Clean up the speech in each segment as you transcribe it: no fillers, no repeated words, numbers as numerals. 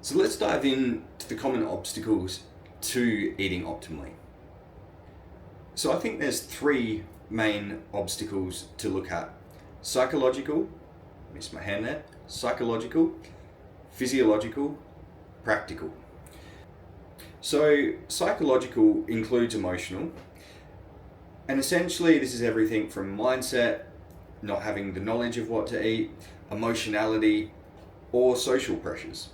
So let's dive into the common obstacles to eating optimally. So I think there's three main obstacles to look at. Psychological, missed my hand there, psychological, physiological, practical. So psychological includes emotional, and essentially this is everything from mindset, not having the knowledge of what to eat, emotionality, or social pressures.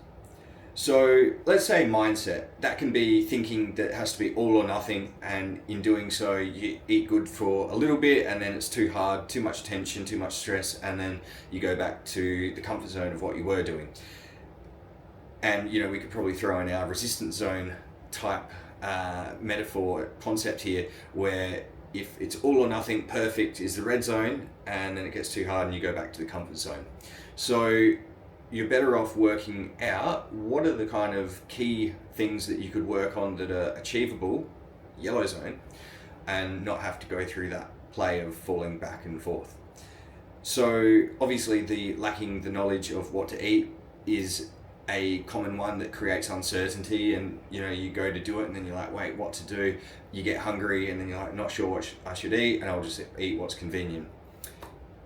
So let's say mindset, that can be thinking that it has to be all or nothing, and in doing so you eat good for a little bit and then it's too hard, too much tension, too much stress, and then you go back to the comfort zone of what you were doing. And we could probably throw in our resistance zone type metaphor concept here, where if it's all or nothing, perfect is the red zone, and then it gets too hard and you go back to the comfort zone. So you're better off working out what are the kind of key things that you could work on that are achievable, yellow zone, and not have to go through that play of falling back and forth. So obviously the lacking the knowledge of what to eat is a common one that creates uncertainty, and you go to do it and then you're like, wait, what to do? You get hungry and then you're like, not sure what I should eat, and I'll just eat what's convenient.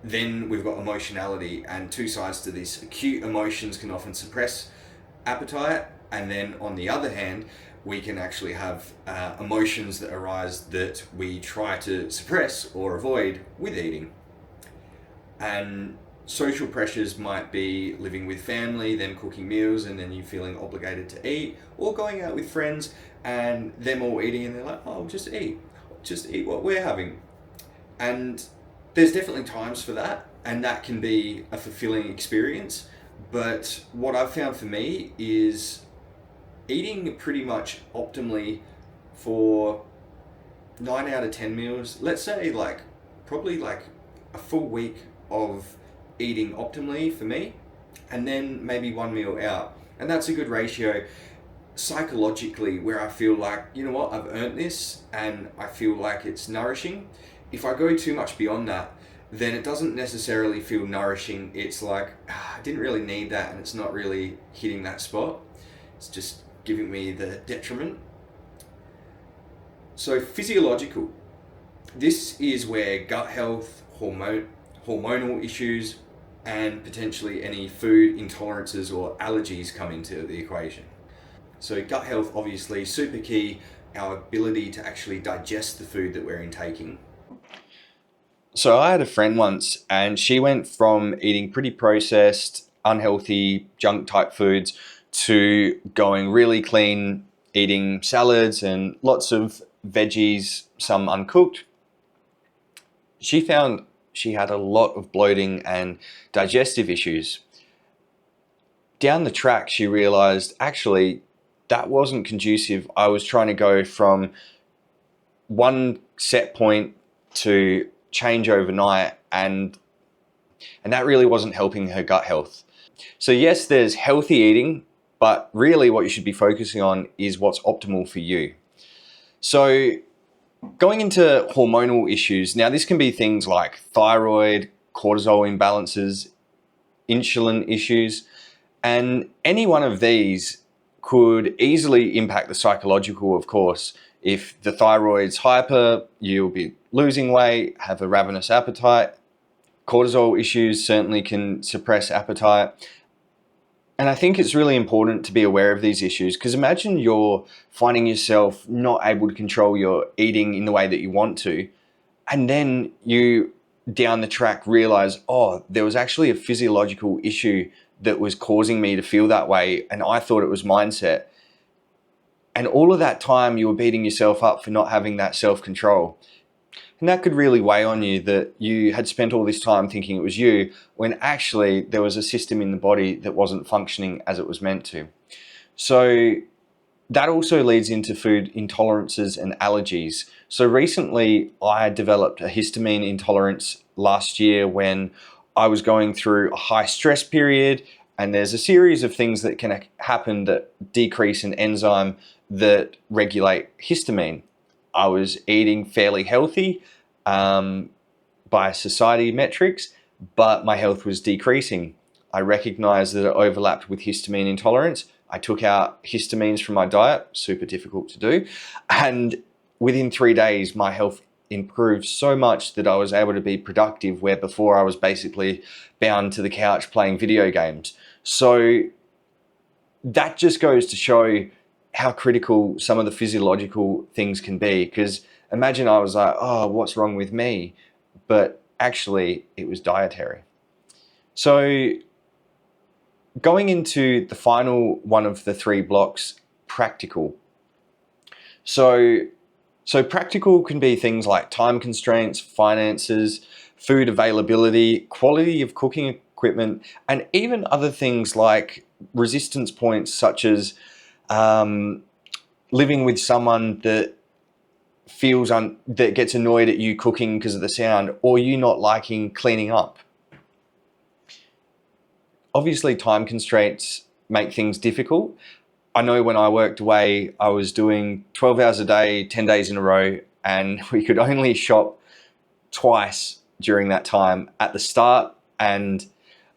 Then we've got emotionality, and two sides to this. Acute emotions can often suppress appetite, and then on the other hand, we can actually have emotions that arise that we try to suppress or avoid with eating. And social pressures might be living with family, them cooking meals, and then you feeling obligated to eat, or going out with friends and them all eating and they're like, oh, just eat what we're having. And there's definitely times for that, and that can be a fulfilling experience. But what I've found for me is eating pretty much optimally for 9 out of 10 meals. Let's say probably a full week of eating optimally for me, and then maybe one meal out. And that's a good ratio psychologically, where I feel like, I've earned this and I feel like it's nourishing. If I go too much beyond that, then it doesn't necessarily feel nourishing. It's like, I didn't really need that, and it's not really hitting that spot. It's just giving me the detriment. So physiological. This is where gut health, hormonal issues, and potentially any food intolerances or allergies come into the equation. So gut health, obviously super key, our ability to actually digest the food that we're intaking. So I had a friend once, and she went from eating pretty processed, unhealthy, junk type foods to going really clean, eating salads and lots of veggies, some uncooked. She found she had a lot of bloating and digestive issues. Down the track, she realized actually that wasn't conducive. I was trying to go from one set point to change overnight, and that really wasn't helping her gut health. So yes, there's healthy eating, but really what you should be focusing on is what's optimal for you. So going into hormonal issues, now this can be things like thyroid, cortisol imbalances, insulin issues, and any one of these could easily impact the psychological, of course. If the thyroid's hyper, you'll be losing weight, have a ravenous appetite. Cortisol issues certainly can suppress appetite. And I think it's really important to be aware of these issues, because imagine you're finding yourself not able to control your eating in the way that you want to, and then you down the track realize, oh, there was actually a physiological issue that was causing me to feel that way, and I thought it was mindset. And all of that time you were beating yourself up for not having that self-control. And that could really weigh on you, that you had spent all this time thinking it was you, when actually there was a system in the body that wasn't functioning as it was meant to. So that also leads into food intolerances and allergies. So recently I developed a histamine intolerance last year when I was going through a high stress period, and there's a series of things that can happen that decrease an enzyme that regulate histamine. I was eating fairly healthy by society metrics, but my health was decreasing. I recognized that it overlapped with histamine intolerance, I took out histamines from my diet, super difficult to do. And within 3 days, my health improved so much that I was able to be productive, where before I was basically bound to the couch playing video games. So that just goes to show how critical some of the physiological things can be. Because imagine I was like, oh, what's wrong with me? But actually, it was dietary. So going into the final one of the 3 blocks, practical. So practical can be things like time constraints, finances, food availability, quality of cooking equipment, and even other things like resistance points, such as living with someone that that gets annoyed at you cooking because of the sound, or you not liking cleaning up. Obviously, time constraints make things difficult. I know when I worked away, I was doing 12 hours a day, 10 days in a row, and we could only shop twice during that time, at the start and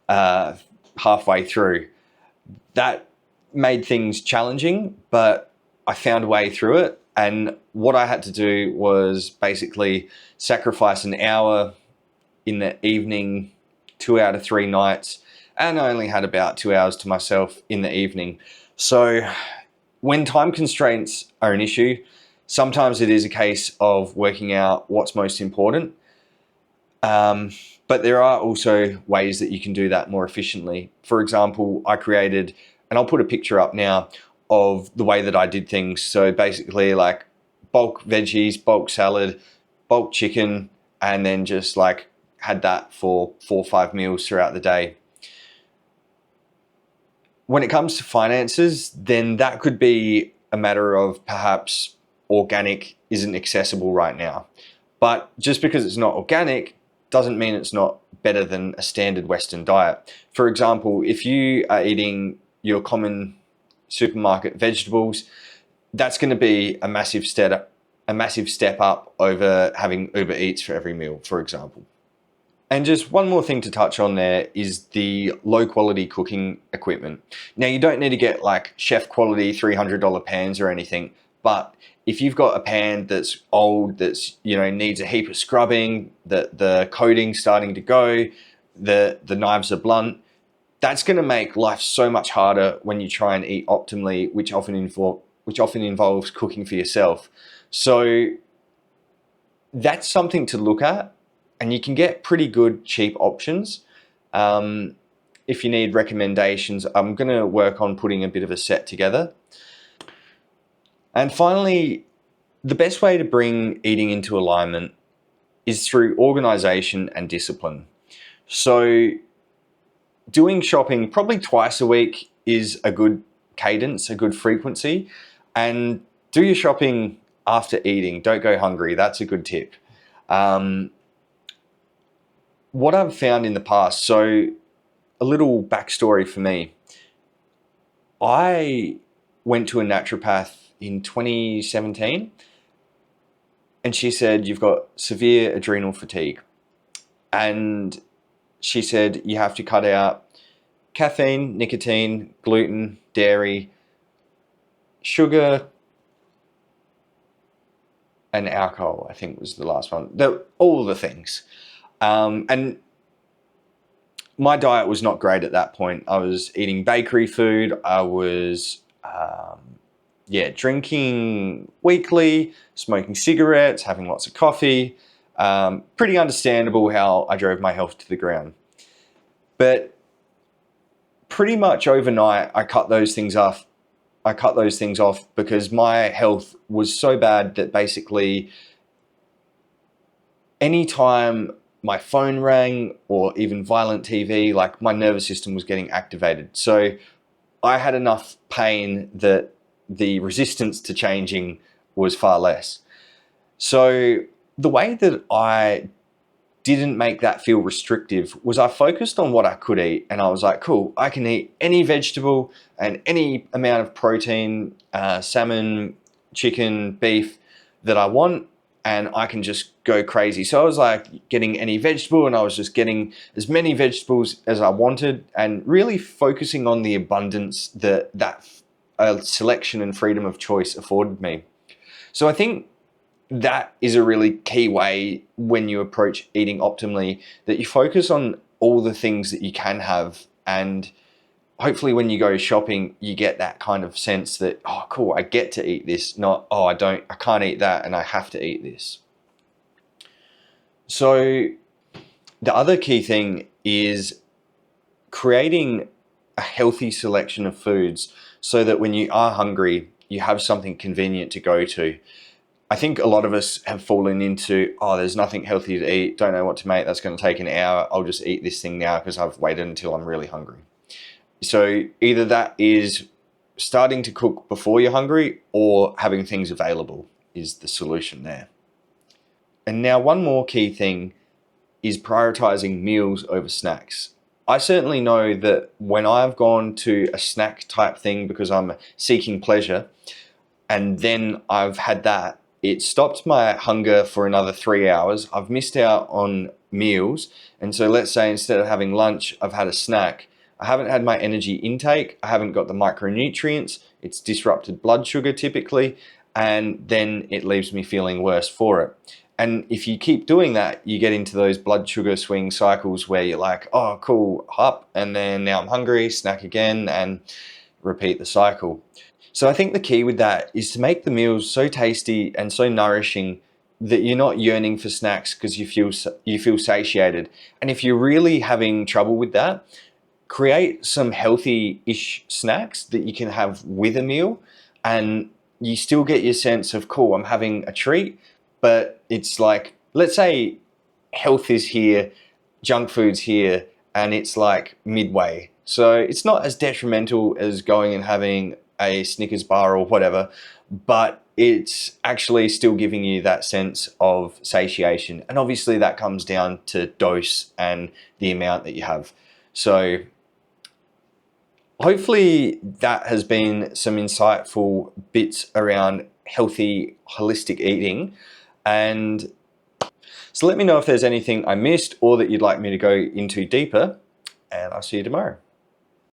halfway through. That made things challenging, but I found a way through it. And what I had to do was basically sacrifice an hour in the evening, 2 out of 3 nights, and I only had about 2 hours to myself in the evening. So when time constraints are an issue, sometimes it is a case of working out what's most important. But there are also ways that you can do that more efficiently. For example, I created, and I'll put a picture up now of the way that I did things. So basically like bulk veggies, bulk salad, bulk chicken, and then just like had that for 4 or 5 meals throughout the day. When it comes to finances, then that could be a matter of perhaps organic isn't accessible right now. But just because it's not organic doesn't mean it's not better than a standard Western diet. For example, if you are eating your common supermarket vegetables, that's going to be a massive step up over having Uber Eats for every meal, for example. And just one more thing to touch on there is the low quality cooking equipment. Now, you don't need to get like chef quality $300 pans or anything, but if you've got a pan that's old, that's, needs a heap of scrubbing, that the coating's starting to go, the knives are blunt, that's going to make life so much harder when you try and eat optimally, which often involves cooking for yourself. So that's something to look at. And you can get pretty good cheap options. If you need recommendations, I'm going to work on putting a bit of a set together. And finally, the best way to bring eating into alignment is through organization and discipline. So doing shopping probably twice a week is a good cadence, a good frequency. And do your shopping after eating. Don't go hungry. That's a good tip. What I've found in the past, so a little backstory for me. I went to a naturopath in 2017 and she said, you've got severe adrenal fatigue. And she said, you have to cut out caffeine, nicotine, gluten, dairy, sugar, and alcohol, I think was the last one. All the things. And my diet was not great at that point. I was eating bakery food. I was, drinking weekly, smoking cigarettes, having lots of coffee. Pretty understandable how I drove my health to the ground. But pretty much overnight, I cut those things off because my health was so bad that basically anytime my phone rang or even violent TV, like my nervous system was getting activated. So I had enough pain that the resistance to changing was far less. So the way that I didn't make that feel restrictive was I focused on what I could eat, and I was like, cool, I can eat any vegetable and any amount of protein, salmon, chicken, beef that I want, and I can just go crazy. So I was like getting any vegetable, and I was just getting as many vegetables as I wanted, and really focusing on the abundance that a selection and freedom of choice afforded me. So I think that is a really key way when you approach eating optimally, that you focus on all the things that you can have, and hopefully when you go shopping you get that kind of sense that, oh cool, I get to eat this, not, oh I can't eat that and I have to eat this. So the other key thing is creating a healthy selection of foods so that when you are hungry you have something convenient to go to. I think a lot of us have fallen into, oh, there's nothing healthy to eat, don't know what to make, that's going to take an hour, I'll just eat this thing now because I've waited until I'm really hungry. So either that is starting to cook before you're hungry, or having things available is the solution there. And now one more key thing is prioritizing meals over snacks. I certainly know that when I've gone to a snack type thing because I'm seeking pleasure, and then I've had that, it stopped my hunger for another 3 hours. I've missed out on meals. And so let's say instead of having lunch, I've had a snack. I haven't had my energy intake. I haven't got the micronutrients. It's disrupted blood sugar typically. And then it leaves me feeling worse for it. And if you keep doing that, you get into those blood sugar swing cycles where you're like, oh, cool, up, and then now I'm hungry, snack again, and repeat the cycle. So I think the key with that is to make the meals so tasty and so nourishing that you're not yearning for snacks because you feel satiated. And if you're really having trouble with that, create some healthy-ish snacks that you can have with a meal, and you still get your sense of, cool, I'm having a treat, but it's like, let's say health is here, junk food's here, and it's like midway. So it's not as detrimental as going and having a Snickers bar or whatever, but it's actually still giving you that sense of satiation. And obviously that comes down to dose and the amount that you have. So hopefully that has been some insightful bits around healthy, holistic eating. And so let me know if there's anything I missed or that you'd like me to go into deeper, and I'll see you tomorrow.